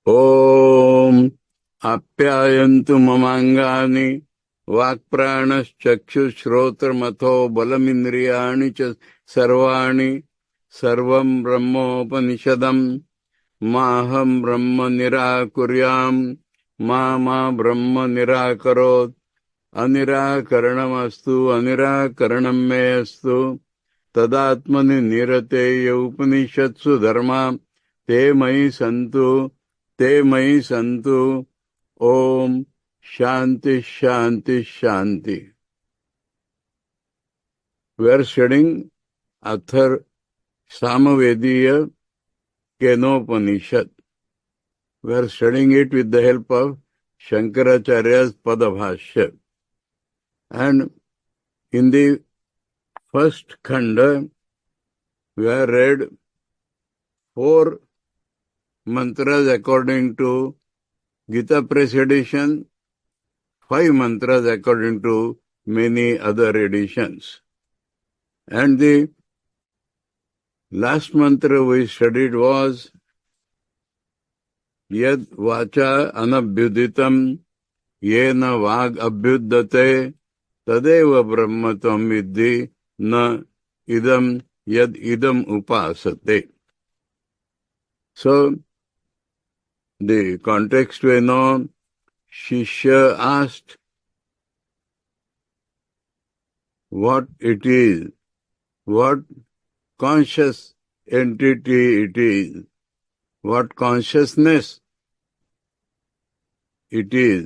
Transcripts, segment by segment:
ಓಂ ಆಪ್ಯಾಯಂತು ಮಮಾಂಗಾನಿ ವಾಕ್ಪ್ರಾಣಶ್ಚಕ್ಷುಶ್ರೋತ್ರಮಥೋ ಬಲಮಿಂದ್ರಿಯಾಣಿ ಚ ಸರ್ವಾಣಿ ಸರ್ವಂ ಬ್ರಹ್ಮೋಪನಿಷದಂ ಮಾಹಂ ಬ್ರಹ್ಮ ನಿರಾಕುರ್ಯಾಂ ಮಾ ಬ್ರಹ್ಮ ನಿರಾಕರೋತ್ ಅನಿರಾಕರಣಮಸ್ತು ಅನಿರಾಕರಣಂ ಮೇ ಅಸ್ತು ತದಾತ್ಮನಿ ನಿರತೇಯ ಉಪನಿಷತ್ಸು ಧರ್ಮ ತೇ ಮಯಿ ಸಂತು ಓಂ ಶಾಂತಿ ಶಾಂತಿ ಶಾಂತಿ. We are studying Athar Samavediya Kenopanishad. We are studying it with the help of Shankaracharya's Padabhashya. And in the first khanda, we have read 4 mantras according to Gita Press edition, 5 mantras according to many other editions. And the last mantra we studied was Yad Vacha Anabhyuditam Yena Vag Abhyudate Tadeva Brahmatam Vidhi Na Idam Yad Idam Upasate. So, the context we know, Shishya asked what it is, what conscious entity it is, what consciousness it is,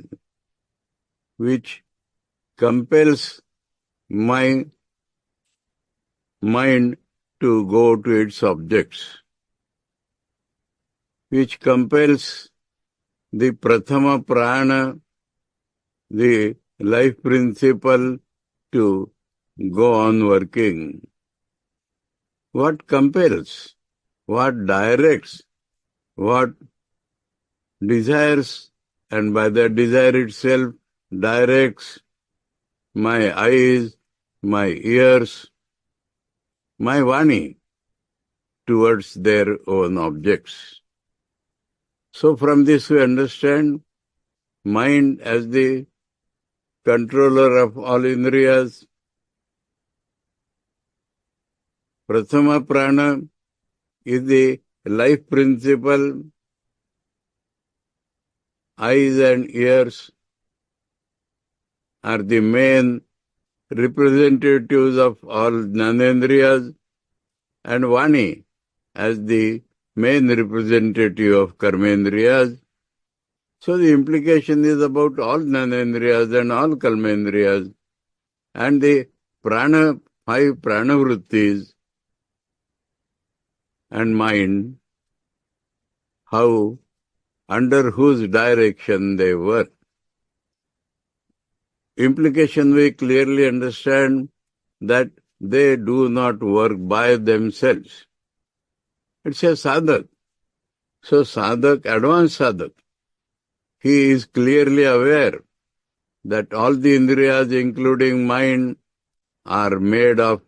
which compels my mind to go to its objects, which compels the Prathama Prana, the life principle, to go on working. What compels, what directs, what desires, and by that desire itself directs my eyes, my ears, my Vani towards their own objects. So from this we understand mind as the controller of all indriyas. Prathama Prana is the life principle. Eyes and ears are the main representatives of all Jnanendriyas, and Vani as the main representative of Karmendriyas. So the implication is about all Jnanendriyas and all Karmendriyas, and the 5 pranavrittis and mind, how, under whose direction they work. Implication we clearly understand that they do not work by themselves. It's a sadhak. So sadhak, advanced sadhak, he is clearly aware that all the indriyas, including mind, are made of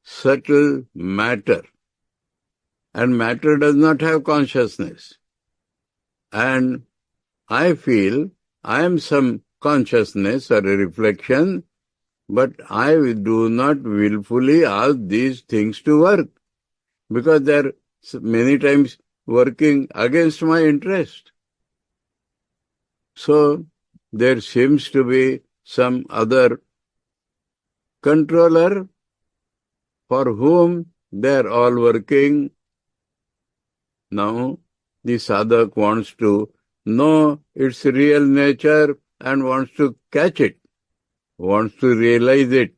subtle matter. And matter does not have consciousness. And I feel I am some consciousness or a reflection, but I do not willfully ask these things to work, because they are many times working against my interest. So there seems to be some other controller for whom they are all working. Now the sadhak wants to know its real nature and wants to catch it, wants to realize it.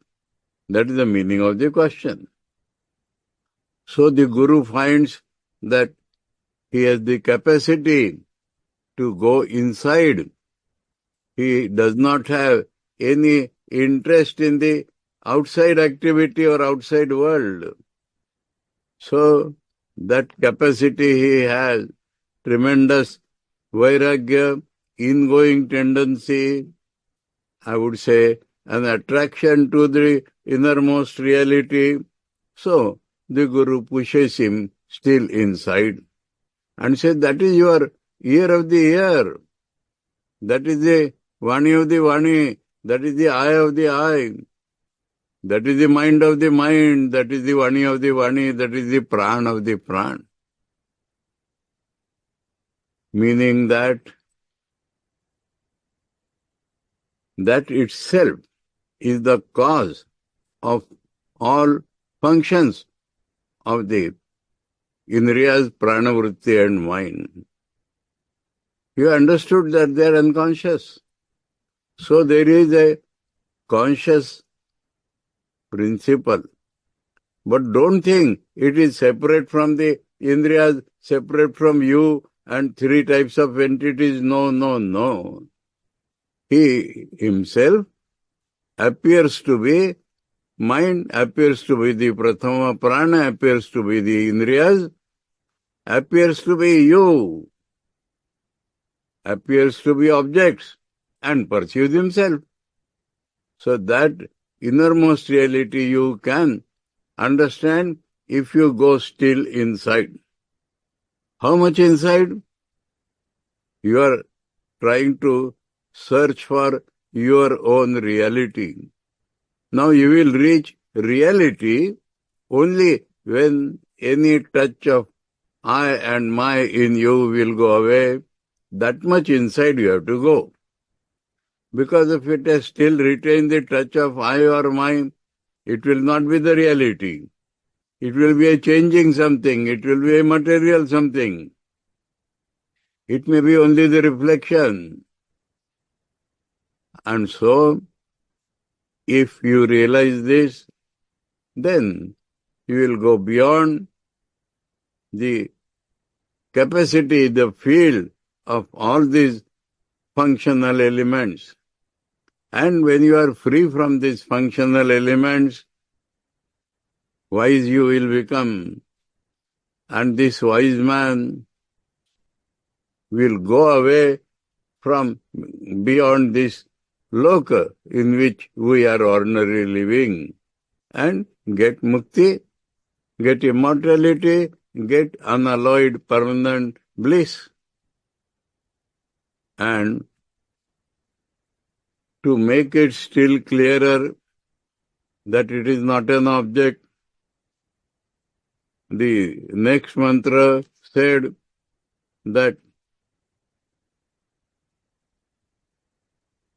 That is the meaning of the question. So the Guru finds that he has the capacity to go inside. He does not have any interest in the outside activity or outside world. So that capacity he has, tremendous vairagya, ingoing tendency, I would say, an attraction to the innermost reality. So the Guru pushes him still inside and says, that is your ear of the ear. That is the Vani of the Vani. That is the eye of the eye. That is the mind of the mind. That is the Vani of the Vani. That is the Pran of the Pran. Meaning that itself is the cause of all functions of the Indriyas, Pranavritti and mind. You understood that they are unconscious. So there is a conscious principle. But don't think it is separate from the Indriyas, separate from you and three types of entities. No, no, no. He himself appears to be, mind appears to be the Prathama Prana, appears to be the Indriyas, appears to be you, appears to be objects, and perceives himself. So that innermost reality you can understand if you go still inside. How much inside? You are trying to search for your own reality. Now you will reach reality only when any touch of I and my in you will go away. That much inside you have to go. Because if it has still retained the touch of I or mine, it will not be the reality. It will be a changing something. It will be a material something. It may be only the reflection. And so, if you realize this, then you will go beyond the capacity, the field of all these functional elements. And when you are free from these functional elements, wise you will become. And this wise man will go away from beyond this loka in which we are ordinarily living and get mukti, get immortality, get unalloyed permanent bliss. And to make it still clearer that it is not an object, the next mantra said that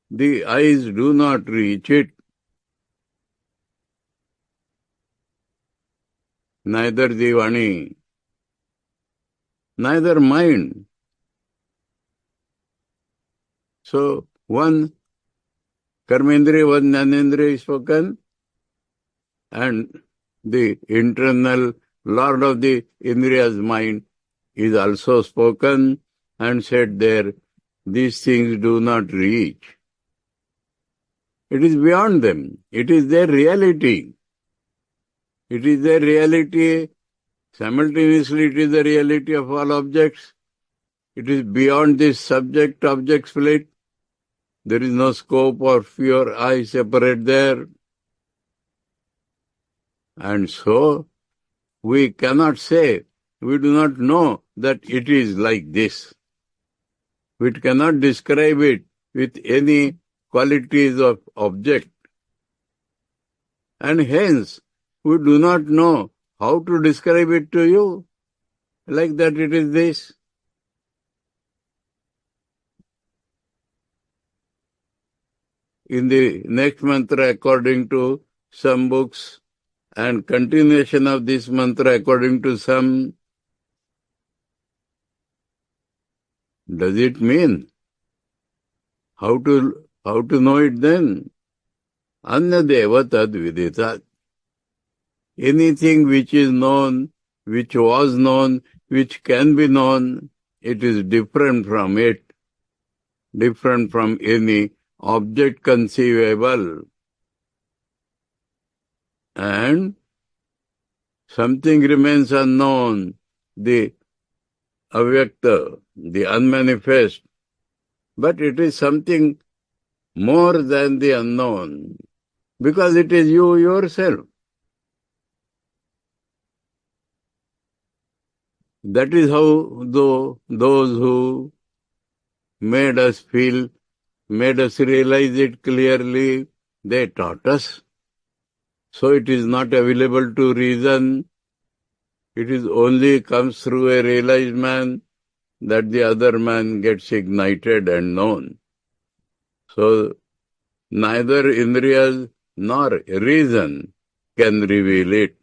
the eyes do not reach it, neither the Vani, neither mind. So one Karmendriya, one Jnanendriya is spoken, and the internal Lord of the Indriya's mind is also spoken and said there, these things do not reach. It is beyond them. It is their reality. It is their reality. Simultaneously, it is the reality of all objects. It is beyond this subject-object split. There is no scope of your eye separate there. And so, we cannot say, we do not know that it is like this. We cannot describe it with any qualities of object. And hence, we do not know how to describe it to you, like that it is this. In the next mantra, according to some books, and continuation of this mantra according to some, does it mean? How to know it then? Annadeva tad vidita. Anything which is known, which was known, which can be known, it is different from it, different from any object conceivable. And something remains unknown, the avyakta, the unmanifest, but it is something more than the unknown, because it is you yourself. That is how those who made us feel, made us realize it clearly. They taught us. So it is not available to reason. It is only comes through a realized man that the other man gets ignited and known. So neither Indriyas nor reason can reveal it.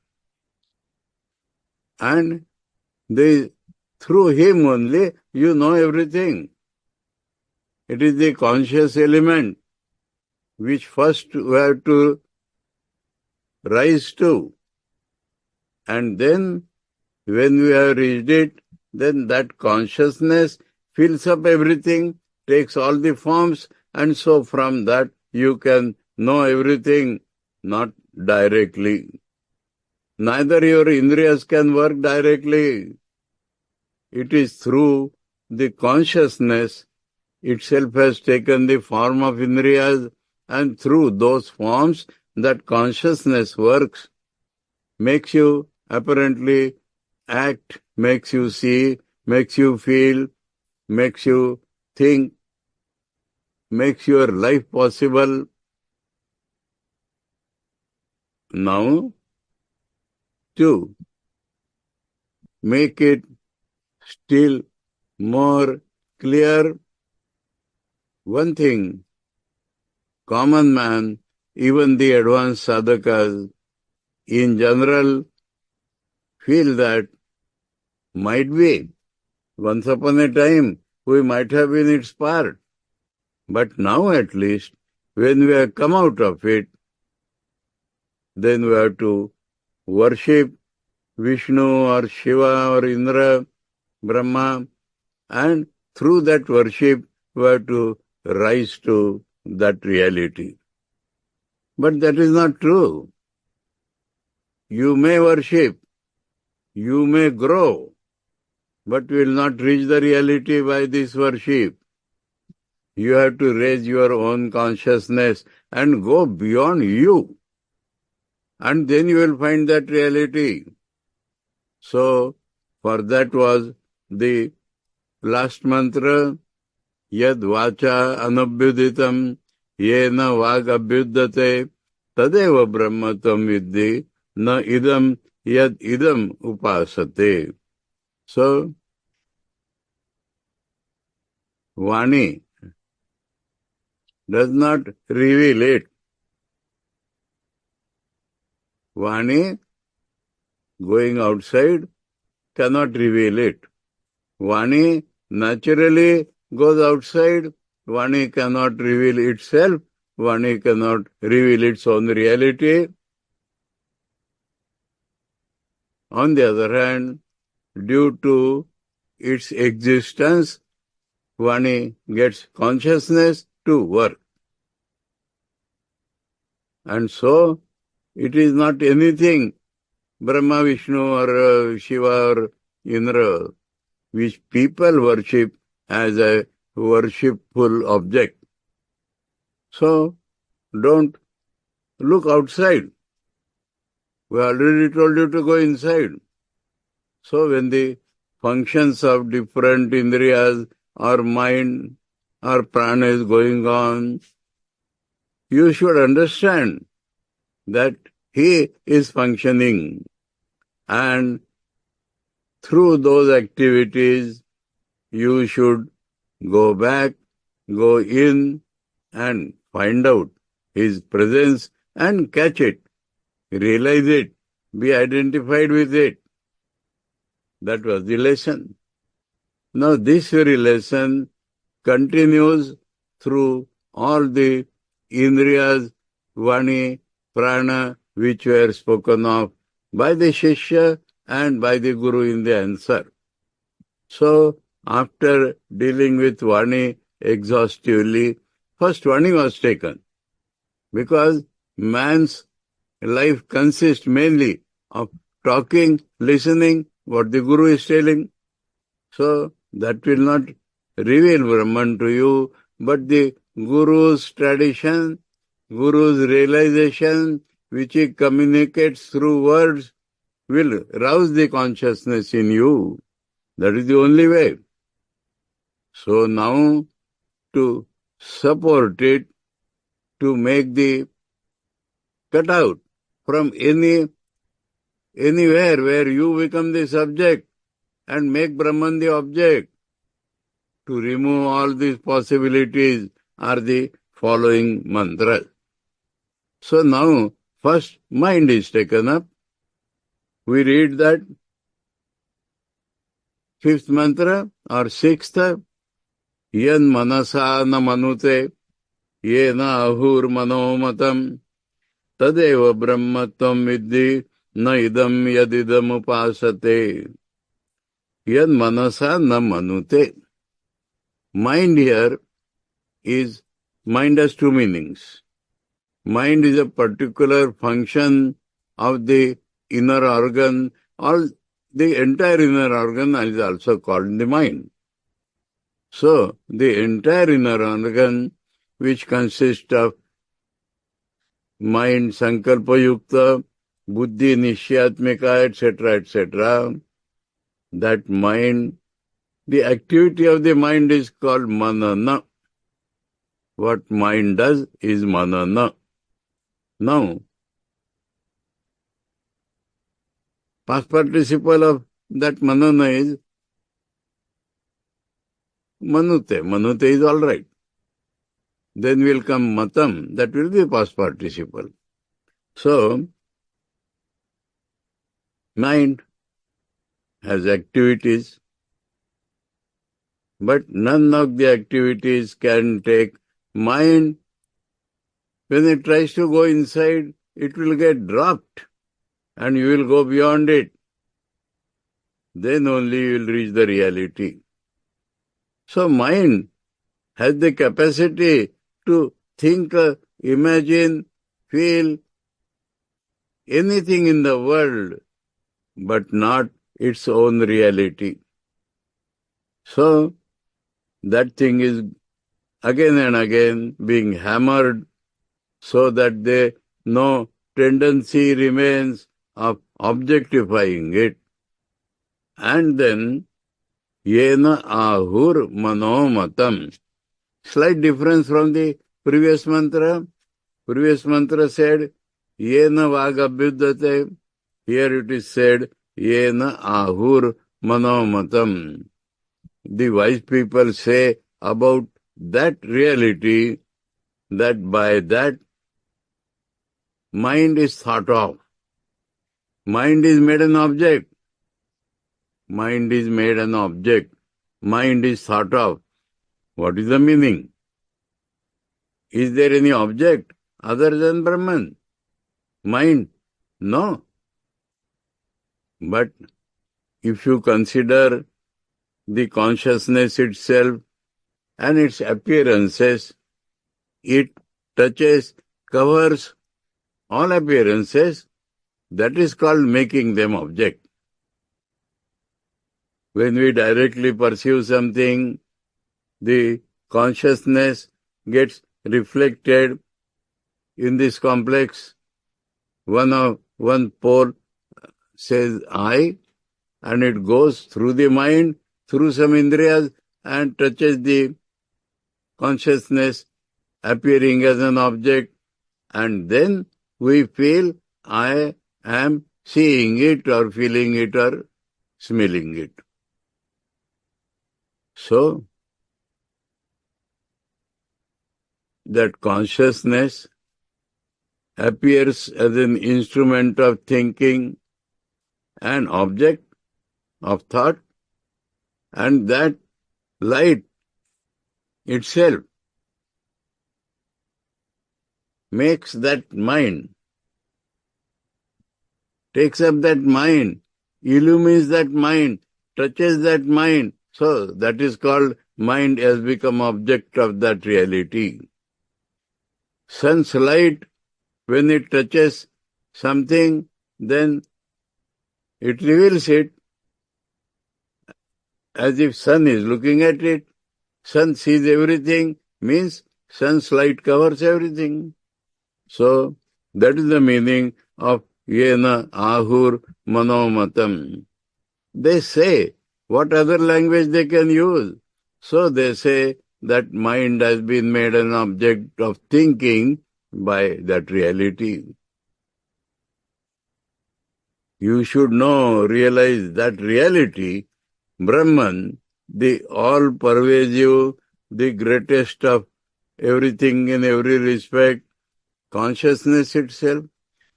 And through him only you know everything. It is the conscious element which first we have to rise to. And then when we have reached it, then that consciousness fills up everything, takes all the forms, and so from that you can know everything, not directly. Neither your indriyas can work directly. It is through the consciousness itself has taken the form of indriyas, and through those forms that consciousness works, makes you apparently act, makes you see, makes you feel, makes you think, makes your life possible. Now, to make it still more clear, one thing, common man, even the advanced sadhakas, in general, feel that might be, once upon a time, we might have been its part. But now at least, when we have come out of it, then we have to worship Vishnu or Shiva or Indra, Brahma, and through that worship, we have to rise to that reality. But that is not true. You may worship, you may grow, but will not reach the reality by this worship. You have to raise your own consciousness and go beyond you. And then you will find that reality. So, for that was the last mantra, Yad vacha anabhyuditam yena vag abhyudate tadeva brahmatam viddhi na idam yad idam upasate. So, Vani does not reveal it. Vani, going outside, cannot reveal it. Vani naturally goes outside. Vani cannot reveal itself. Vani cannot reveal its own reality. On the other hand, due to its existence, Vani gets consciousness to work. And so, it is not anything, Brahma, Vishnu or Shiva or Indra, which people worship as a worshipful object. So, don't look outside. We already told you to go inside. So, when the functions of different indriyas or mind or prana is going on, you should understand that he is functioning, and through those activities you should go back, go in and find out his presence and catch it, realize it, be identified with it. That was the lesson. Now this very lesson continues through all the indriyas, vani, prana, which were spoken of by the Shishya and by the Guru in the answer. So, after dealing with Vani exhaustively, first Vani was taken, because man's life consists mainly of talking, listening, what the Guru is telling. So, that will not reveal Brahman to you, but the Guru's tradition, Guru's realization, which he communicates through words, will rouse the consciousness in you. That is the only way. So now to support it, to make the cutout from anywhere where you become the subject and make Brahman the object. To remove all these possibilities are the following mantras. So now, first mind is taken up. We read that fifth mantra or sixth, yan manasa na manute, ye na ahur manomatam, tadeva brahmatvam viddhi, na idam yadidam upasate. Yan manasa na manute. Mind here is, mind has two meanings. Mind is a particular function of the inner organ, or the entire inner organ is also called the mind. So, the entire inner organ, which consists of mind, sankalpa yukta, buddhi, nishyatmika, etc., that mind, the activity of the mind is called manana. What mind does is manana. Now, past participle of that manana is manute. Manute is all right. Then will come matam. That will be past participle. So, mind has activities, but none of the activities can take mind. When it tries to go inside, it will get dropped and you will go beyond it. Then only you will reach the reality. So mind has the capacity to think, imagine, feel anything in the world, but not its own reality. So that thing is again and again being hammered so that no tendency remains of objectifying it. And then, yena ahur manomatam. Slight difference from the previous mantra. Previous mantra said, yena vagabhyudate. Here it is said, yena ahur manomatam. The wise people say about that reality that by that mind is thought of. Mind is made an object. Mind is made an object. Mind is thought of. What is the meaning? Is there any object other than Brahman? Mind? No. But if you consider the consciousness itself and its appearances, it touches, covers all appearances. That is called making them object. When we directly perceive something, the consciousness gets reflected in this complex. One pole says I, and it goes through the mind, through some indriyas, and touches the consciousness appearing as an object, and then we feel I am seeing it or feeling it or smelling it. So, that consciousness appears as an instrument of thinking, an object of thought, and that light itself makes that mind, takes up that mind, illumines that mind, touches that mind. So that is called mind has become object of that reality. Sun's light, when it touches something, then it reveals it as if sun is looking at it. Sun sees everything, means sun's light covers everything. So that is the meaning of yena ahur manomatam. They say what other language they can use. So they say that mind has been made an object of thinking by that reality. You should realize that reality, Brahman, the all-pervasive, the greatest of everything in every respect, consciousness itself,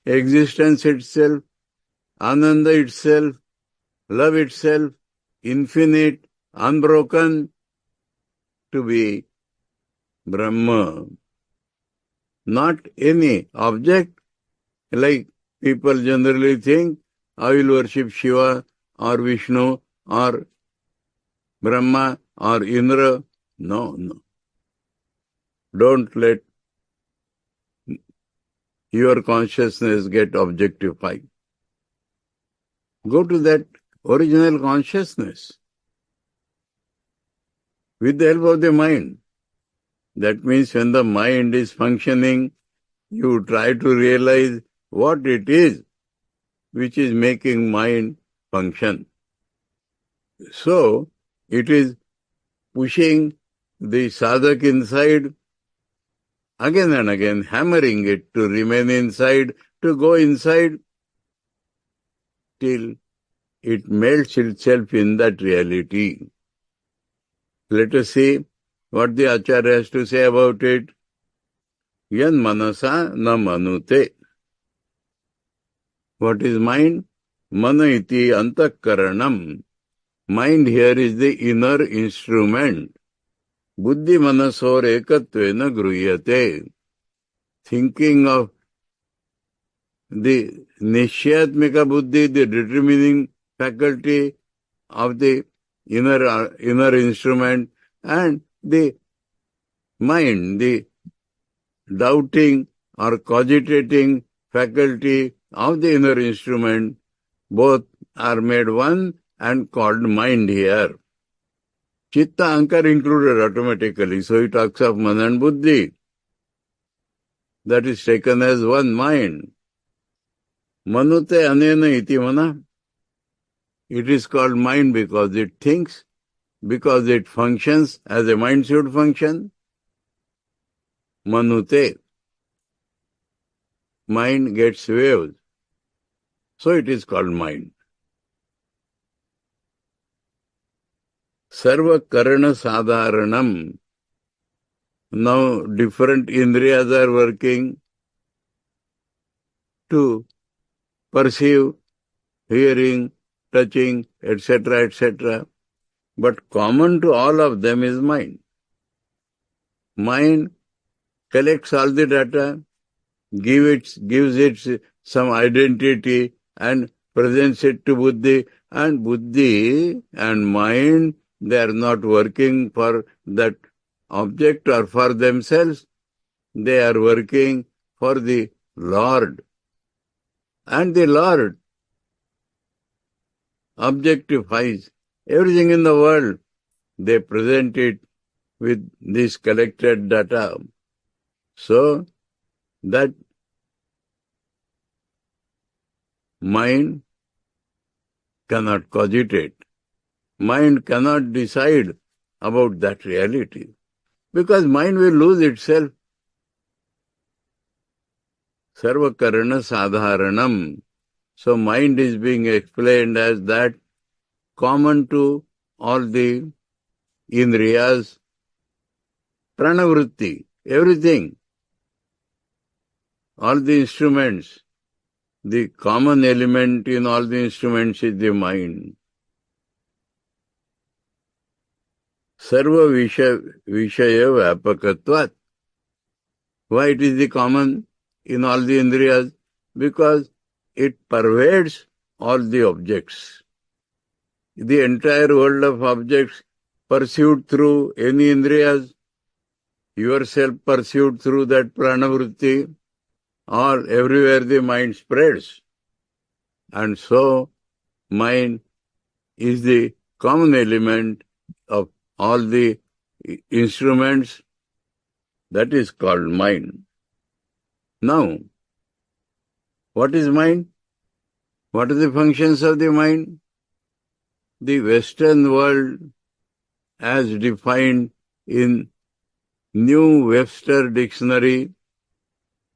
existence itself, Ananda itself, love itself, infinite, unbroken, to be Brahma. Not any object, like people generally think, I will worship Shiva or Vishnu or Brahma or Indra. No. Don't let your consciousness get objectified. Go to that original consciousness with the help of the mind. That means when the mind is functioning, you try to realize what it is which is making mind function. So, it is pushing the sadhak inside, again and again, hammering it to remain inside, to go inside, till it melts itself in that reality. Let us see what the Acharya has to say about it. Yan manasa na manute. What is mind? Mana iti antakaranam. Mind here is the inner instrument. Buddhi manasor ekatvena gruyate. Thinking of the nishyatmika buddhi, the determining faculty of the inner instrument, and the mind, the doubting or cogitating faculty of the inner instrument, both are made one and called mind here. Chitta Ankar included automatically, so he talks of Mana and Buddhi. That is taken as one mind. Manute anena iti mana. It is called mind because it thinks, because it functions as a mind should function. Manute. Mind gets waves. So it is called mind. Sarva karana sadharanam. Now different indriyas are working to perceive, hearing, touching, etc., etc. But common to all of them is mind. Mind collects all the data, gives it some identity and presents it to Buddhi. And Buddhi and mind, they are not working for that object or for themselves. They are working for the Lord. And the Lord objectifies everything in the world. They present it with this collected data. So, that mind cannot cogitate. Mind cannot decide about that reality. Because mind will lose itself. Sarva karana sadharanam. So mind is being explained as that common to all the indriyas, pranavritti, everything, all the instruments. The common element in all the instruments is the mind. Sarva vishaya vyapakatvat. Why it is the common in all the indriyas? Because it pervades all the objects. The entire world of objects pursued through any indriyas, yourself pursued through that pranavritti, or everywhere the mind spreads. And so, mind is the common element of all the instruments. That is called mind. Now, what is mind? What are the functions of the mind? The Western world, as defined in New Webster Dictionary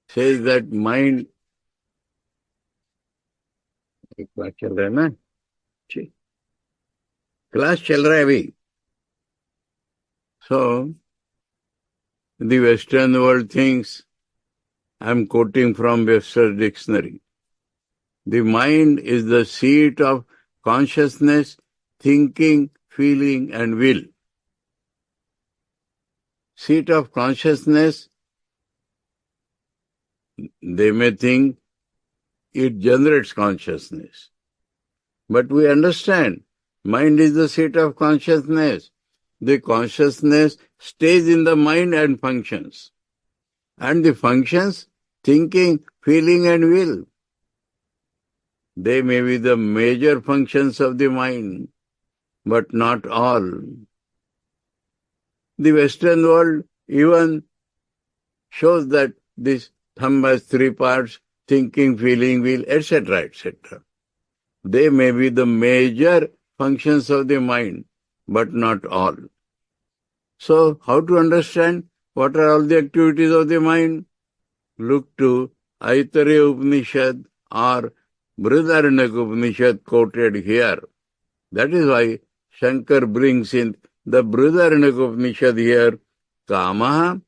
says that mind. Class चल रहा है ना? Class चल रहा है अभी. So, the Western world thinks, I'm quoting from Webster Dictionary, the mind is the seat of consciousness, thinking, feeling, and will. Seat of consciousness, they may think it generates consciousness. But we understand, mind is the seat of consciousness. The consciousness stays in the mind and functions. And the functions, thinking, feeling, and will. They may be the major functions of the mind, but not all. The Western world even shows that this thumb has three parts, thinking, feeling, will, etc., etc. They may be the major functions of the mind, but not all. So, how to understand what are all the activities of the mind? Look to Aitareya Upanishad or Brihadaranyaka Upanishad quoted here. That is why Shankar brings in the Brihadaranyaka Upanishad here. Kamaha,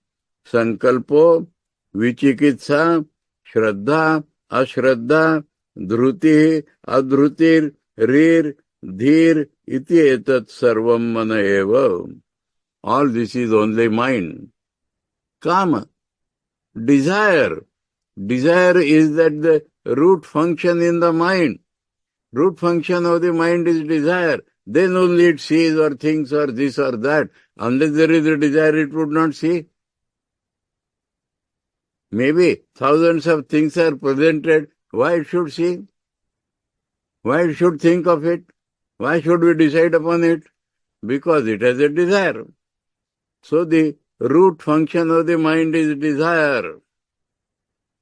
Sankalpo, Vichikitsa, Shraddha, Ashraddha, Dhruti, Adhrutir, Rir, Dhir, iti etat sarvam mana eva. All this is only mind. Kama, desire. Desire is that the root function in the mind. Root function of the mind is desire. Then only it sees or thinks or this or that. Unless there is a desire, it would not see. Maybe thousands of things are presented. Why it should see? Why it should think of it? Why should we decide upon it? Because it has a desire. So the root function of the mind is desire.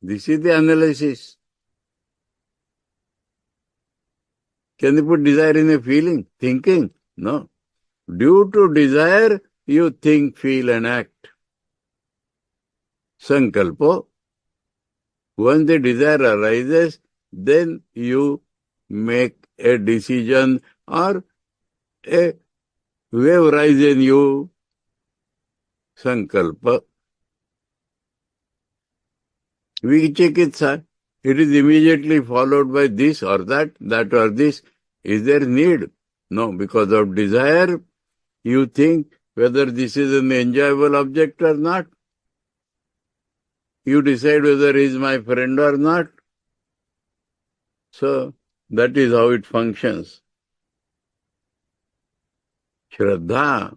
This is the analysis. Can you put desire in a feeling, thinking? No. Due to desire, you think, feel and act. Sankalpo. When the desire arises, then you make a decision or a wave rise in you. Sankalpa. Vichikitsa. It is immediately followed by this or that or this. Is there need? No, because of desire, you think whether this is an enjoyable object or not. You decide whether he is my friend or not. So, that is how it functions. Shraddha.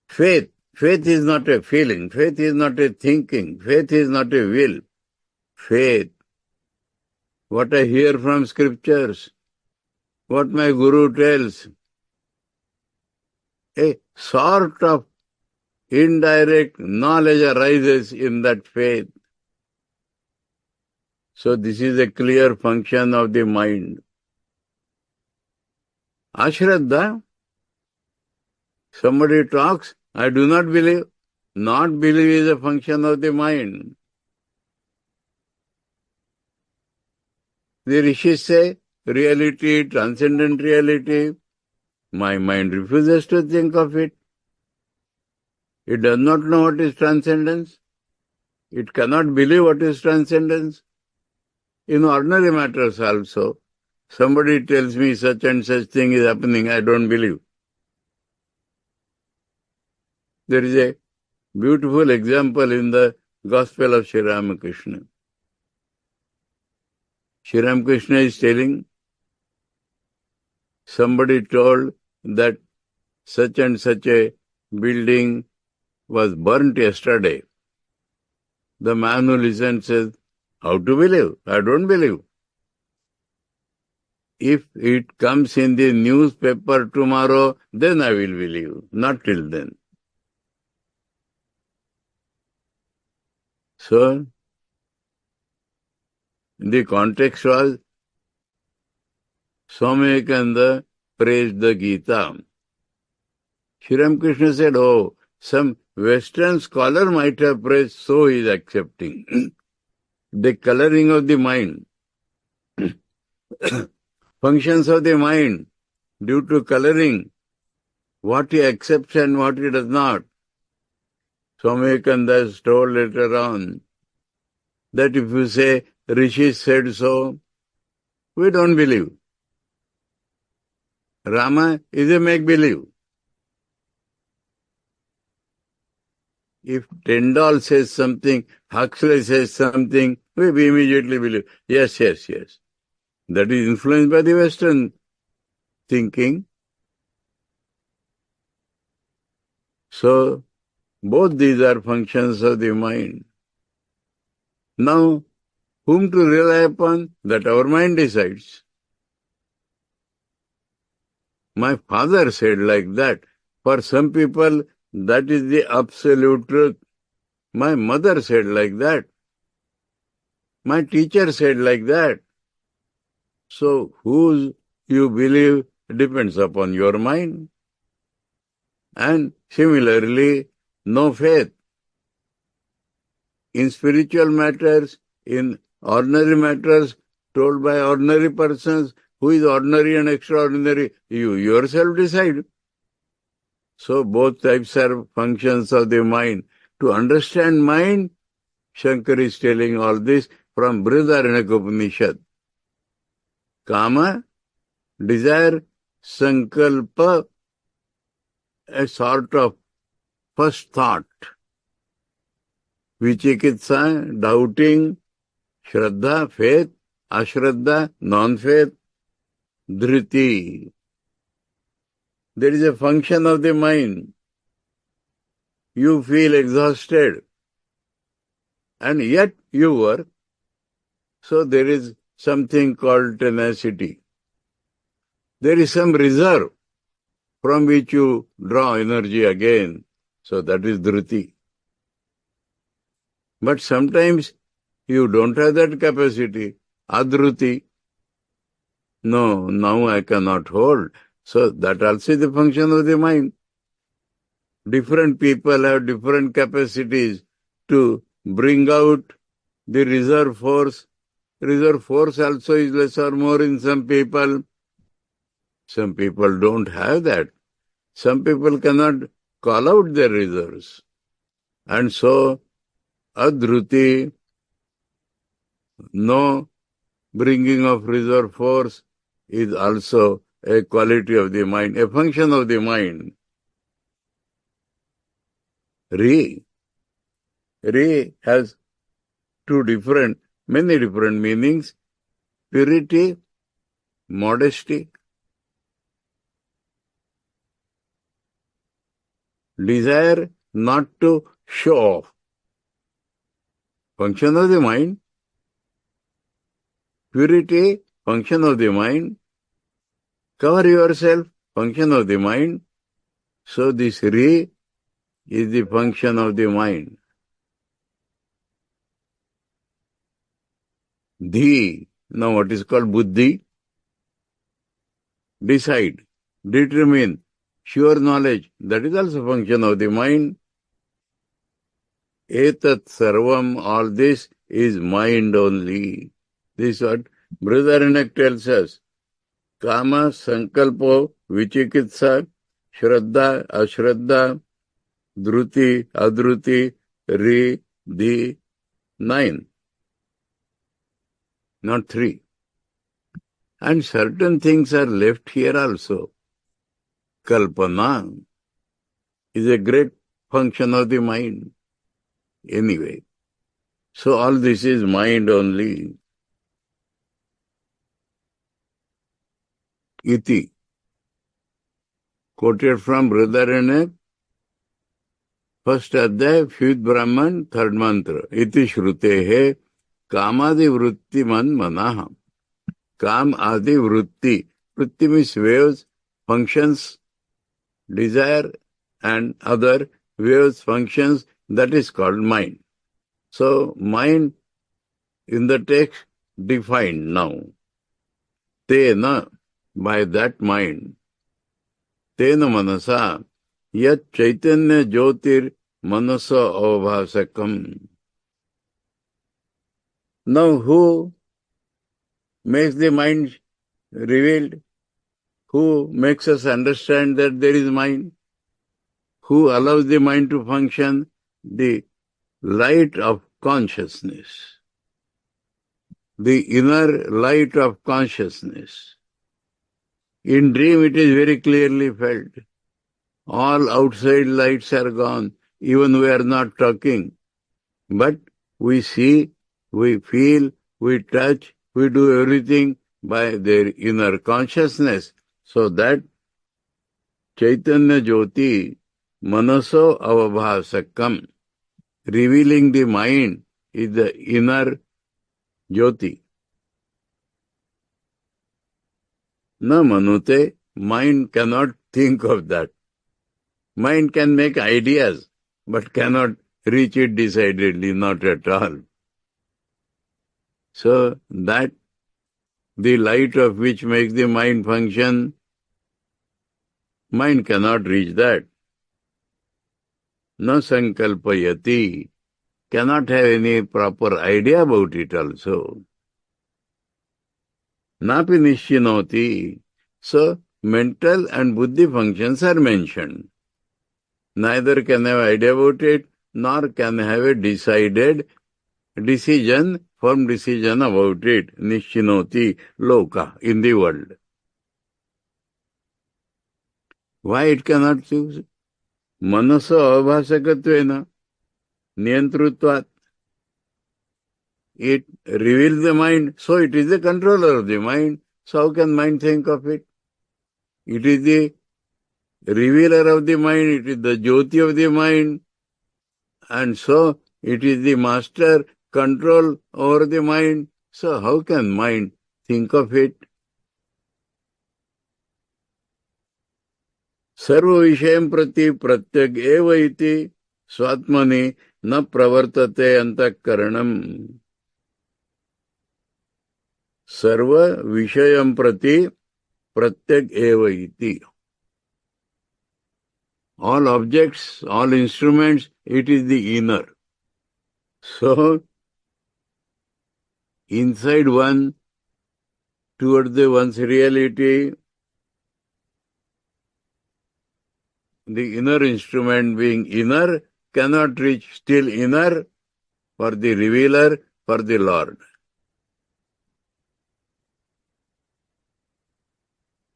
Faith. Faith is not a feeling. Faith is not a thinking. Faith is not a will. Faith. What I hear from scriptures. What my guru tells. A sort of indirect knowledge arises in that faith. So this is a clear function of the mind. Ashraddha. Somebody talks, I do not believe. Not believe is a function of the mind. The rishis say, reality, transcendent reality. My mind refuses to think of it. It does not know what is transcendence. It cannot believe what is transcendence. In ordinary matters also, somebody tells me such and such thing is happening, I don't believe. There is a beautiful example in the Gospel of Sri Ramakrishna. Sri Ramakrishna is telling, somebody told that such and such a building was burnt yesterday. The man who listens says, how to believe? I don't believe. If it comes in the newspaper tomorrow, then I will believe. Not till then. So, the context was, Swami Vivekananda praised the Gita. Sri Ramakrishna said, oh, some Western scholar might have praised, so he is accepting. The coloring of the mind, functions of the mind, due to coloring, what he accepts and what he does not. Swami Vivekananda has told later on that if you say Rishi said so, we don't believe. Rama is a make-believe. If Tyndall says something, Huxley says something, we immediately believe. Yes, yes, yes. That is influenced by the Western thinking. So, both these are functions of the mind. Now, whom to rely upon? That our mind decides. My father said like that. For some people, that is the absolute truth. My mother said like that. My teacher said like that. So, who you believe depends upon your mind. And similarly, no faith. In spiritual matters, in ordinary matters, told by ordinary persons, who is ordinary and extraordinary, you yourself decide. So both types are functions of the mind. To understand mind, Shankar is telling all this from Brihadaranyaka Upanishad. Kama, desire, sankalpa, a sort of first thought. Vichikitsa, doubting, Shraddha, faith, Ashraddha, non-faith, Dhriti. There is a function of the mind. You feel exhausted and yet you work. So there is something called tenacity. There is some reserve from which you draw energy again. So that is Dhriti. But sometimes you don't have that capacity. Adhruti. No, now I cannot hold. So that also is the function of the mind. Different people have different capacities to bring out the reserve force. Reserve force also is less or more in some people. Some people don't have that. Some people cannot call out their reserves. And so, adhruti, no bringing of reserve force, is also a quality of the mind, a function of the mind. Re has many different meanings. Purity, modesty, desire not to show off. Function of the mind. Purity, function of the mind. Cover yourself, function of the mind. So this Re is the function of the mind. Dhi, now what is called Buddhi? Decide, determine, sure knowledge, that is also function of the mind. Etat sarvam, all this is mind only. This is what Brihadaranyaka tells us. Kama, sankalpo, vichikitsa, shraddha, ashraddha, dhruti, adhruti, Re, Dhi, 9. Not 3. And certain things are left here also. Kalpana is a great function of the mind. Anyway, so all this is mind only. Iti, quoted from Brihadaranyaka, first adhyay, fifth Brahman, third mantra. Iti shrutehe kamadi vritti man manaha. Kam adi vritti. Vritti means waves, functions, desire and other waves, functions, that is called mind. So mind in the text defined now. Tena, by that mind. Tena manasa, yat chaitanya jyotir manasa avabhasakam. Now who makes the mind revealed? Who makes us understand that there is mind? Who allows the mind to function? The light of consciousness. The inner light of consciousness. In dream it is very clearly felt. All outside lights are gone. Even we are not talking. But we see, we feel, we touch, we do everything by their inner consciousness. So that Chaitanya Jyoti Manaso Avabhasakam, revealing the mind, is the inner Jyoti. Na manute, mind cannot think of that. Mind can make ideas, but cannot reach it decidedly, not at all. So that the light of which makes the mind function, mind cannot reach that. Na sankalpayati, cannot have any proper idea about it also. Napi nishchinoti. So mental and buddhi functions are mentioned. Neither can have idea about it, nor can have a decided decision, firm decision about it. Nishchinoti loka, in the world. Why it cannot choose? Manaso avabhasakatvena niyantrutvat. It reveals the mind, so it is the controller of the mind. So how can mind think of it? It is the revealer of the mind, it is the jyoti of the mind, and so it is the master control over the mind. So how can mind think of it? Sarva vishayam prati pratyak eva iti swatmani na pravartate antakaranam. Sarva vishayam prati pratyak eva iti. All objects, all instruments, it is the inner. So, inside one, towards the one's reality, the inner instrument being inner cannot reach still inner for the revealer, for the Lord.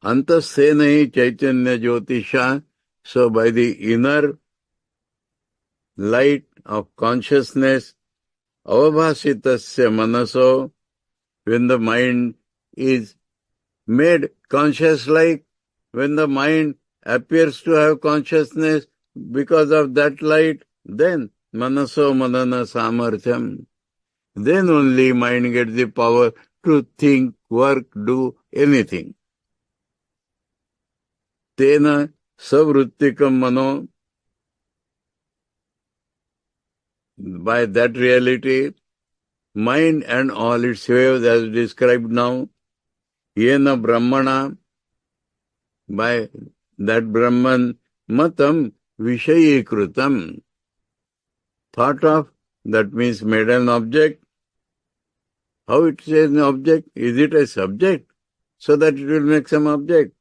Antasthenahi Chaitanya Jyotisha. So by the inner light of consciousness, avabhasitasya manaso, when the mind is made conscious-like, when the mind appears to have consciousness because of that light, then manaso manana samarthyam. Then only mind gets the power to think, work, do anything. Tena savrittikam mano. By that reality, mind and all its waves as described now, yena brahmana, by that Brahman, matam vishayikrutam, thought of, that means made an object. How it says an object? Is it a subject? So that it will make some object.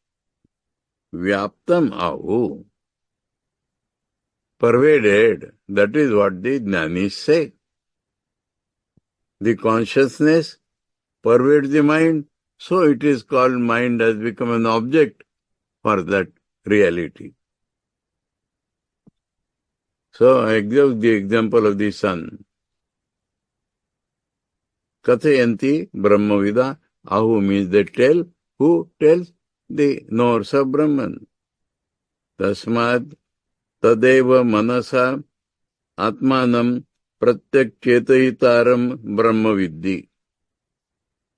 Vyaptam ahu. Pervaded. That is what the jnanis say. The consciousness pervades the mind, so it is called mind has become an object for that reality. So I give the example of the sun. Kathayanti Brahmavida. Ahu means they tell. Who tells? The knowers of Brahman. Tasmad tadeva manasa atmanam pratyak chetayitaram brahmaviddi.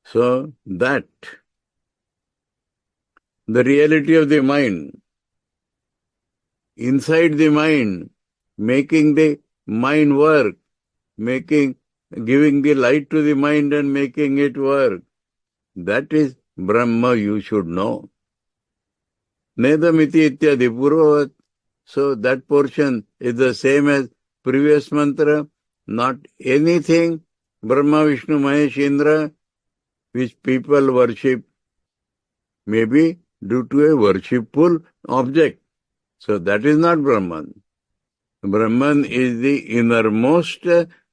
So that the reality of the mind, inside the mind, making the mind work, giving the light to the mind and making it work, that is Brahma, you should know. Nedamiti ityadi purvavat. So that portion is the same as previous mantra. Not anything Brahma, Vishnu, Mahesh, Indra which people worship may be due to a worshipful object. So that is not Brahman. Brahman is the innermost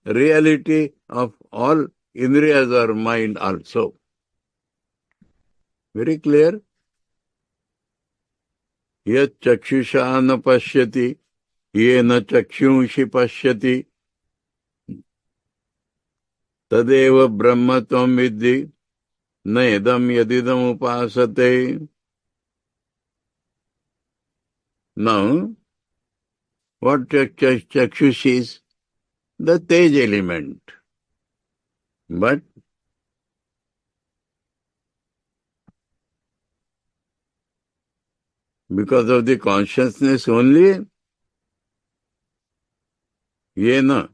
reality of all Indriyas or mind also. Very clear? Yat chakshusha na pashyati, ye na chakshunshi pashyati, tadeva brahma tvam vidhi, na edam yadidam upasate. Now, what chakshush is? The tej element. But because of the consciousness only, yena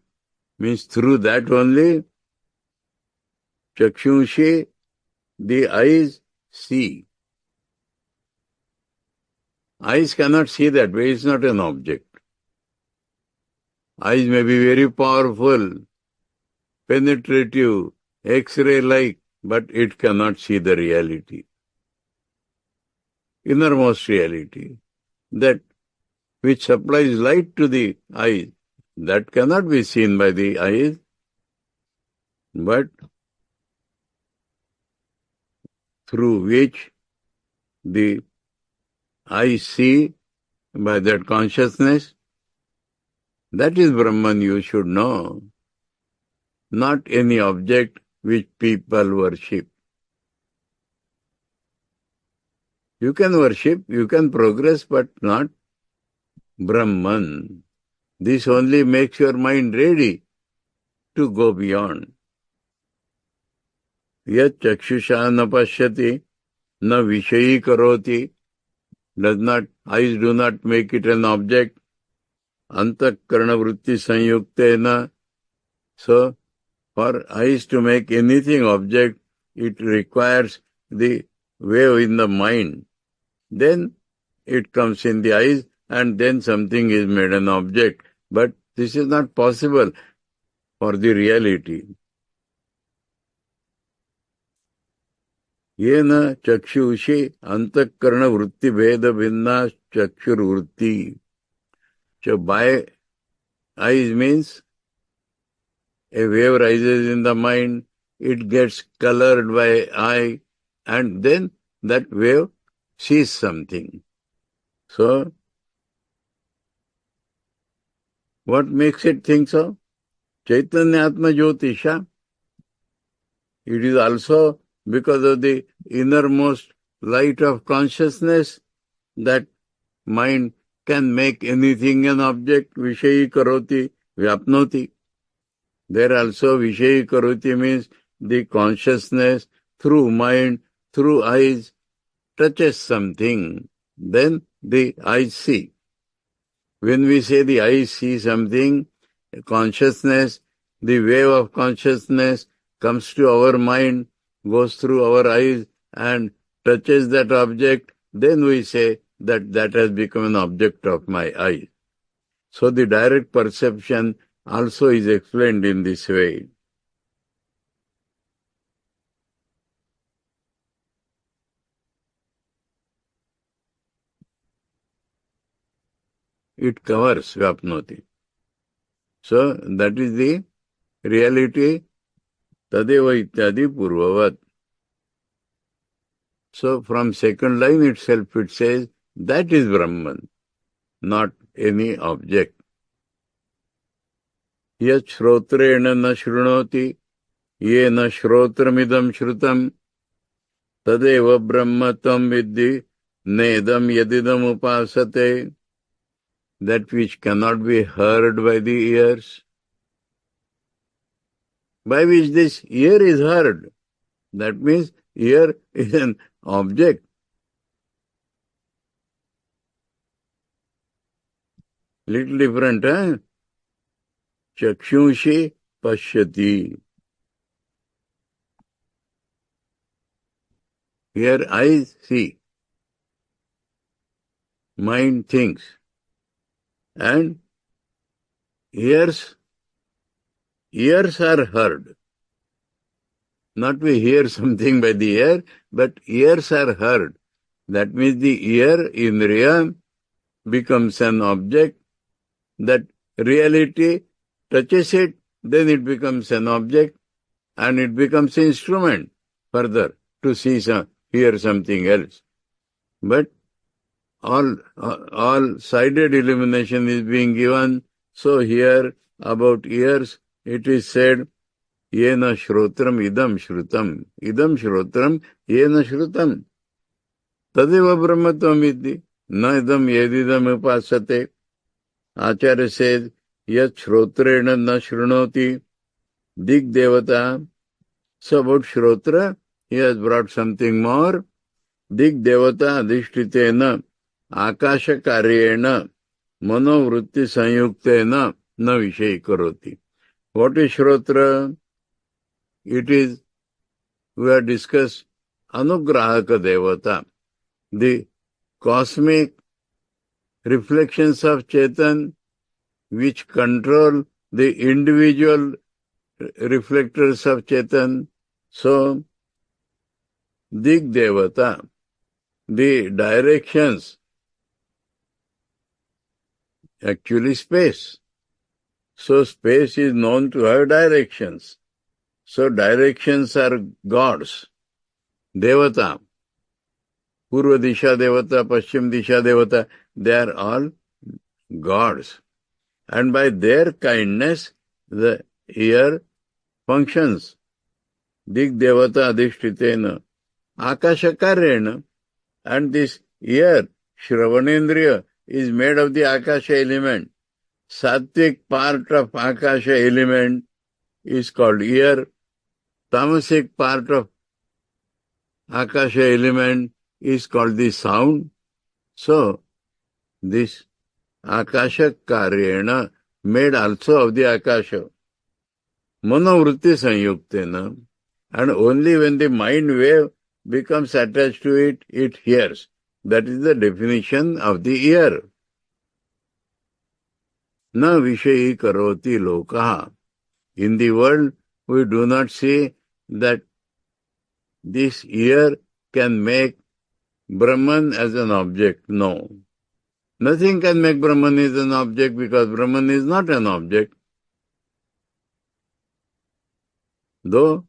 means through that only, chakshunshi, the eyes see. Eyes cannot see that way, it's not an object. Eyes may be very powerful, penetrative, X-ray-like, but it cannot see the reality. Innermost reality. That which supplies light to the eyes, that cannot be seen by the eyes, but through which the eyes see by that consciousness, that is Brahman you should know, not any object which people worship. You can worship, you can progress, but not Brahman. This only makes your mind ready to go beyond. Yat chakshusha na pashyati, na vishayi karoti, eyes do not make it an object. Antakarana vritti sanyuktena. So, for eyes to make anything object, it requires the wave in the mind. Then it comes in the eyes and then something is made an object. But this is not possible for the reality. Yena chakshushi antakarana vritti bheda bhinna chakshur vritti. So by eyes means a wave rises in the mind, it gets colored by eye, and then that wave sees something. So, what makes it think so? Chaitanya Atma Jyotisha. It is also because of the innermost light of consciousness that mind can make anything an object. Vishayi karoti vyapnoti. There also Vishayi karoti means the consciousness through mind, through eyes, touches something. Then the eyes see. When we say the eyes see something, consciousness, the wave of consciousness comes to our mind, goes through our eyes and touches that object, then we say that that has become an object of my eye. So the direct perception also is explained in this way. It covers Vyapnoti. So that is the reality, Tadeva Ityadi Purvavat. So from second line itself it says, that is Brahman, not any object. Yat shrotrena na shrunoti, ye na shrotramidam shrutam, tadeva brahmatam vidhi, nedam yadidam upasate. That which cannot be heard by the ears, by which this ear is heard. That means ear is an object. Little different, huh? Chakshunshi pashyati. Here eyes see. Mind thinks. And ears are heard. Not we hear something by the ear, but ears are heard. That means the ear, indriya, becomes an object. That reality touches it, then it becomes an object, and it becomes instrument further to hear something else. But all sided illumination is being given. So here about ears, it is said, Yena shrotram idam shrutam. Idam shrotram yena shrutam. Tadeva brahmatvam vidhi. Na idam yedidam upasate. Acharya says, Yat shrotrena na shrunoti. Dig devata. So about shrotra, he has brought something more. Dig devata adhishtitena. Akasha karyena. Manovrutti sanyuktena. Na vishay karoti. What is shrotra? It is, we have discussed, Anugrahaka Devata, the cosmic reflections of Chetan which control the individual reflectors of Chetan. So, Dig Devata, the directions, actually space. So, space is known to have directions. So directions are gods, Devata, Purva Disha Devata, Paschim Disha Devata, they are all gods. And by their kindness, the ear functions. Dig Devata Adhishtitena, Akasha Karyena, and this ear, Shravanendriya, is made of the Akasha element. Sattvic part of Akasha element is called ear. Tamasic part of Akasha element is called the sound. So, this Akasha Karyena, made also of the Akasha. Manovrutti sanyuktena. And only when the mind wave becomes attached to it, it hears. That is the definition of the ear. Na vishayi karoti lokaha. In the world, we do not see that this ear can make Brahman as an object. No. Nothing can make Brahman as an object because Brahman is not an object. Though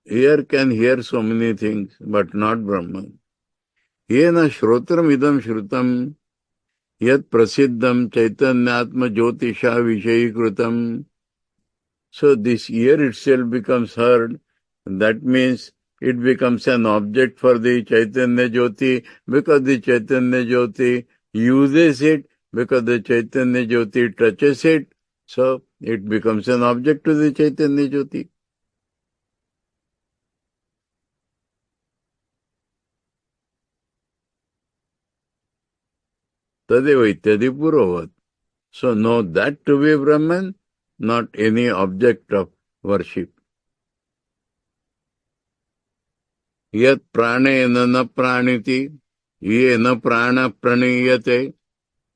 ear can hear so many things, but not Brahman. Yena shrotram idam shrutam yat prasiddham chaitanyatma jyotisha vishayikrutam. So this ear itself becomes heard. That means it becomes an object for the Chaitanya Jyoti because the Chaitanya Jyoti uses it, because the Chaitanya Jyoti touches it. So it becomes an object to the Chaitanya Jyoti. Tadeva ityadi purovat. So know that to be Brahman, not any object of worship. Yat pranena na praniti, yena prana praniyate,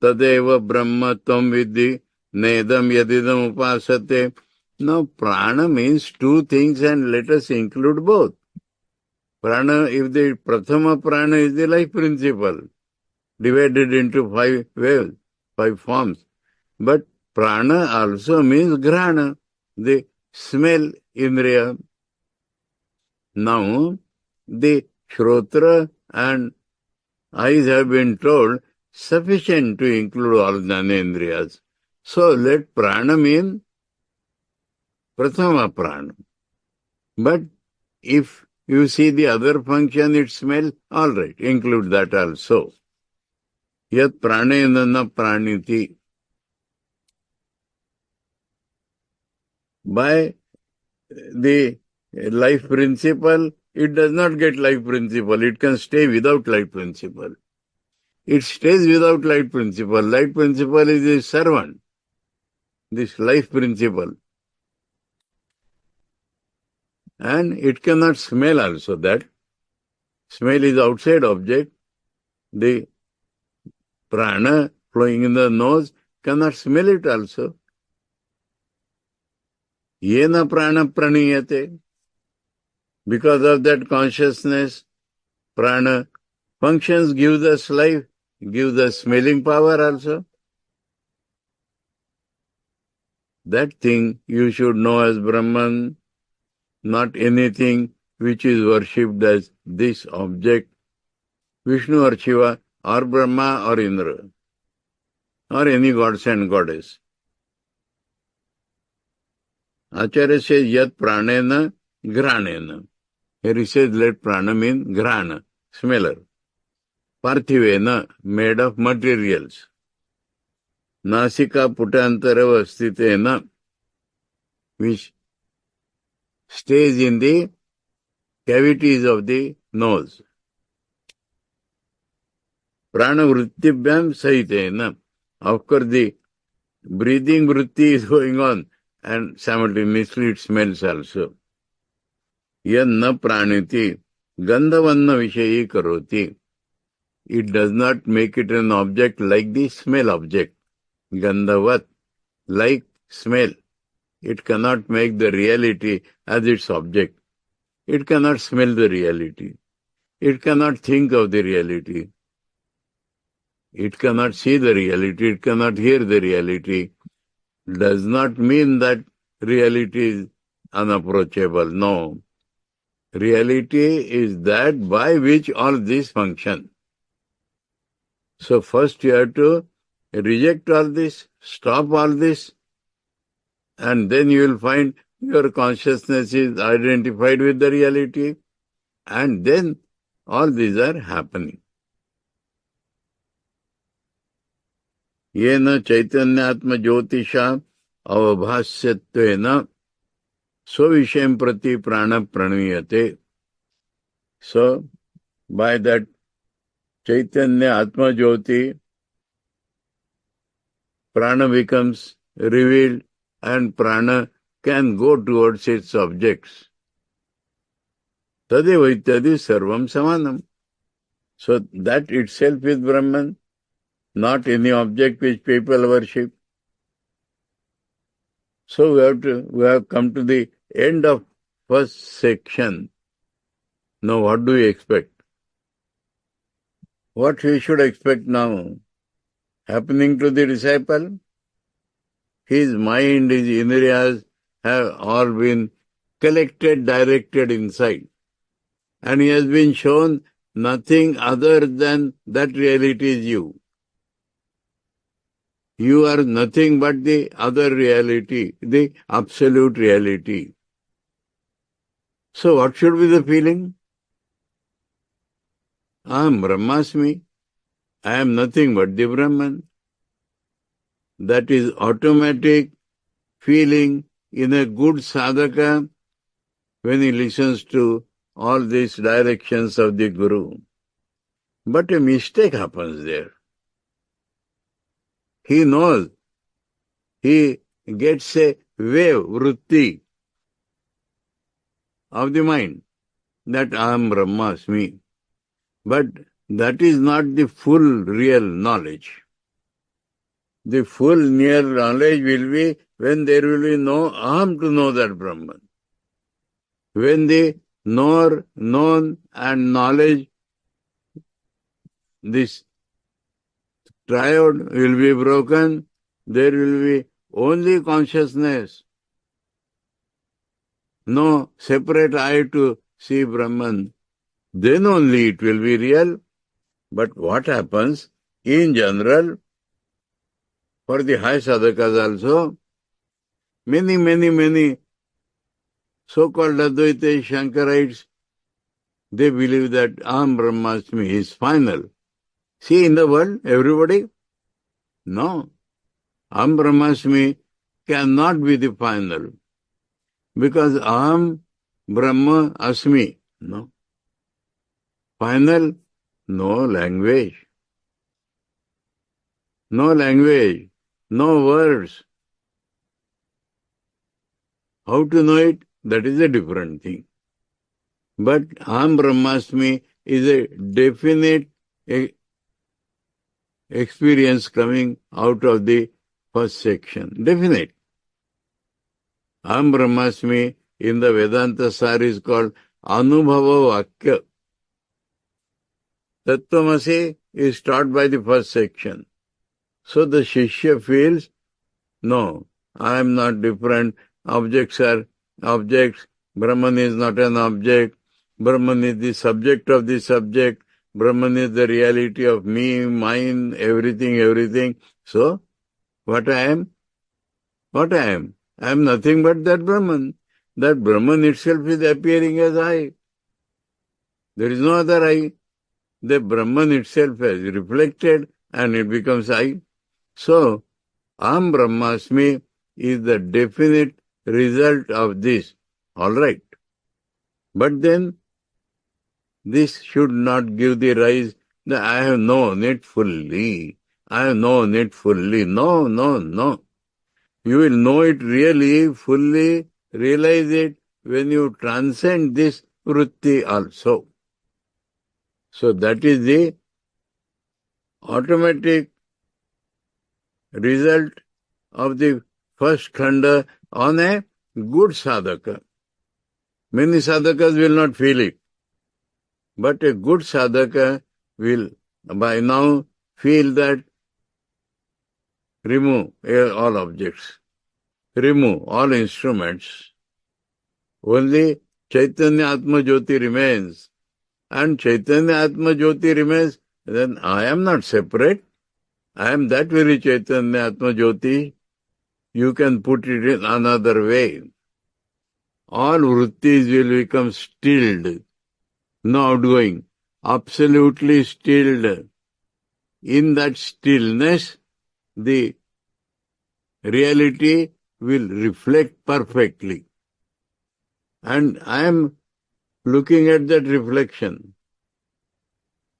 tadeva brahma tvam vidhi, nedam yadidam upasate. Now prana means two things and let us include both. Prana, if the prathama prana is the life principle, divided into 5 waves, 5 forms. But prana also means grana, the smell indriya. Now, the shrotra and eyes have been told sufficient to include all jnanendriyas. So let prana mean prathama prana. But if you see the other function, it smells, all right, include that also. Yat pranena na praniti. By the life principle, it does not get life principle. It can stay without life principle. It stays without life principle. Life principle is a servant. This life principle. And it cannot smell also that. Smell is outside object. The prana flowing in the nose, cannot smell it also. Yena prana praniyate. Because of that consciousness, prana functions, gives us life, gives us smelling power also. That thing you should know as Brahman, not anything which is worshipped as this object, Vishnu or Shiva or Brahma or Indra or any gods and goddess. Acharya says, Yat pranena granena. Here he says, let prana mean grana, smeller. Parthivena, made of materials. Nasika putantarava stitena, which stays in the cavities of the nose. Prana vrittibhyam sahitena. Of course, the breathing vritti is going on and simultaneously it smells also. Yanna praniti gandhavanna vishayi karoti. It does not make it an object like the smell object. Gandhavat, like smell. It cannot make the reality as its object. It cannot smell the reality. It cannot think of the reality. It cannot see the reality. It cannot hear the reality. Does not mean that reality is unapproachable. No. Reality is that by which all this function. So first you have to reject all this, stop all this, and then you will find your consciousness is identified with the reality, and then all these are happening. Yena chaitanyatma jyotisha avabhasyatvena svavishayam prati prana pranuyate. So, by that Chaitanya Atma Jyoti, prana becomes revealed and prana can go towards its objects. Tadeva ityadi sarvam samanam. So that itself is Brahman, not any object which people worship. So we have come to the end of first section. Now what do we expect? What we should expect now happening to the disciple? His mind, his indriyas have all been collected, directed inside. And he has been shown nothing other than that reality is you. You are nothing but the other reality, the absolute reality. So what should be the feeling? Aham Brahmasmi. I am nothing but the Brahman. That is automatic feeling in a good sadhaka when he listens to all these directions of the Guru. But a mistake happens there. He knows. He gets a wave, vritti, of the mind that Aham Brahmasmi. But that is not the full real knowledge. The full near knowledge will be when there will be no Aham to know that Brahman. When the knower, known and knowledge, this triad will be broken, there will be only consciousness. No separate eye to see Brahman. Then only it will be real. But what happens in general, for the high sadhakas also, many so-called Advaita Shankarites, they believe that Aham Brahmasmi is final. See, in the world, everybody? No. Aham Brahmasmi cannot be the final. Because Aham Brahma Asmi. No. Final, no language. No language. No words. How to know it? That is a different thing. But Aham Brahmasmi is a definite experience coming out of the first section. Definite. Aham Brahmasmi in the Vedanta Sar is called Anubhava Vakya. Tattvamasi is taught by the first section. So the Shishya feels, no, I am not different. Objects are objects. Brahman is not an object. Brahman is the subject of the subject. Brahman is the reality of me, mine, everything. So, what I am? What I am? I am nothing but that Brahman. That Brahman itself is appearing as I. There is no other I. The Brahman itself has reflected and it becomes I. So, Aham Brahmasmi is the definite result of this. All right. But then, this should not give the rise that I have known it fully. I have known it fully. No. You will know it really, fully, realize it when you transcend this vritti also. So that is the automatic result of the first khanda on a good sadhaka. Many sadhakas will not feel it. But a good sadhaka will by now feel that remove all objects, remove all instruments. Only Chaitanya Atma Jyoti remains. And Chaitanya Atma Jyoti remains, then I am not separate. I am that very Chaitanya Atma Jyoti. You can put it in another way. All vrittis will become stilled, no outgoing, absolutely stilled. In that stillness, the reality will reflect perfectly. And I am looking at that reflection.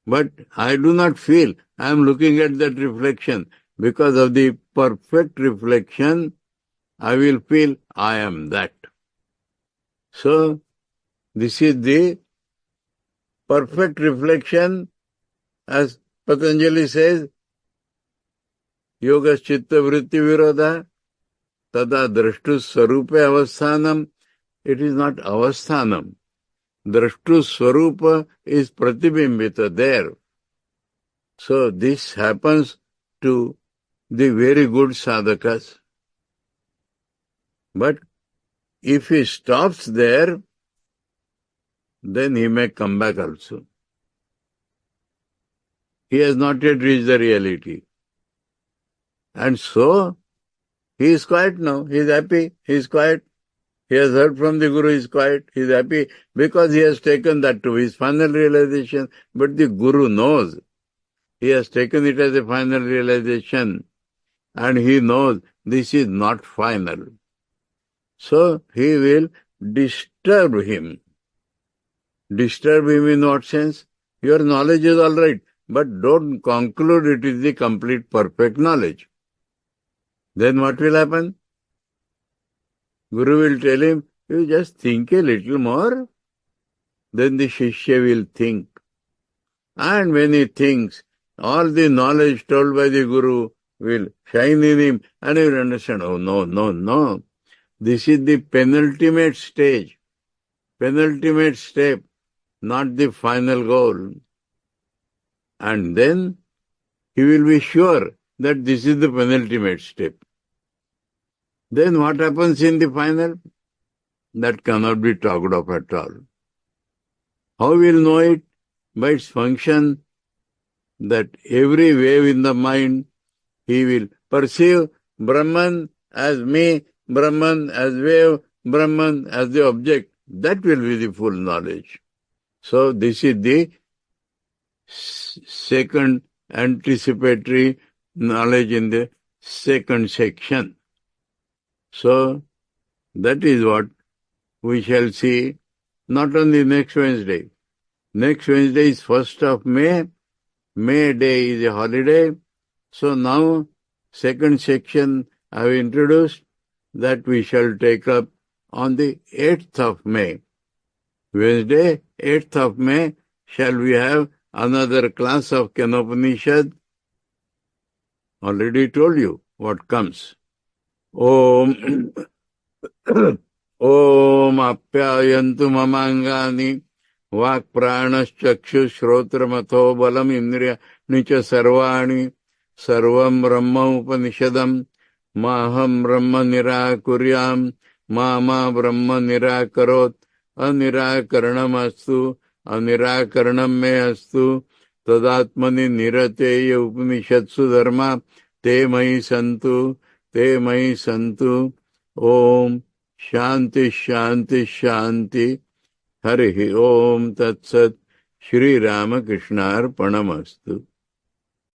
But I do not feel I am looking at that reflection. Because of the perfect reflection, I will feel I am that. So, this is the perfect reflection, as Patanjali says, Yoga Chitta Vritti Virodha, Tada Drashtu Swarupe Avasthanam. It is not Avasthanam. Drashtu Swarupa is Pratibimbita there. So this happens to the very good sadhakas. But if he stops there, then he may come back also. He has not yet reached the reality. And so, he is quiet now. He is happy. He is quiet. He has heard from the Guru. He is quiet. He is happy because he has taken that to his final realization. But the Guru knows. He has taken it as a final realization. And he knows this is not final. So, he will disturb him. Disturb him in what sense? Your knowledge is all right, but don't conclude it is the complete perfect knowledge. Then what will happen? Guru will tell him, you just think a little more. Then the Shishya will think. And when he thinks, all the knowledge told by the Guru will shine in him and he will understand, oh no. This is the penultimate stage, penultimate step, not the final goal. And then he will be sure that this is the penultimate step. Then what happens in the final? That cannot be talked of at all. How will know it? By its function, that every wave in the mind, he will perceive Brahman as me, Brahman as wave, Brahman as the object. That will be the full knowledge. So this is the second anticipatory knowledge in the second section. So that is what we shall see not on the next Wednesday. Next Wednesday is 1st of May. May Day is a holiday. So now, second section I have introduced that we shall take up on the 8th of May. Wednesday, 8th of May, shall we have another class of Kenopanishad. already told you what comes. Om Om Apyayantu Mamangani Vak Pranaschakshu Shrotramatho Balam Indriya Nicha Sarvani Sarvam Brahma Upanishadam Maham Brahma Nirakuryam Mama Brahma Nirakarot Anirakaranam Astu Anirakaranam Me Astu Tadatmani Nirateya Upanishatsu Dharma Te Mai Santu Te Mai Santu Om शांति शांति शांति हरि ओम तत्सत श्री रामकृष्णार्पणमस्तु।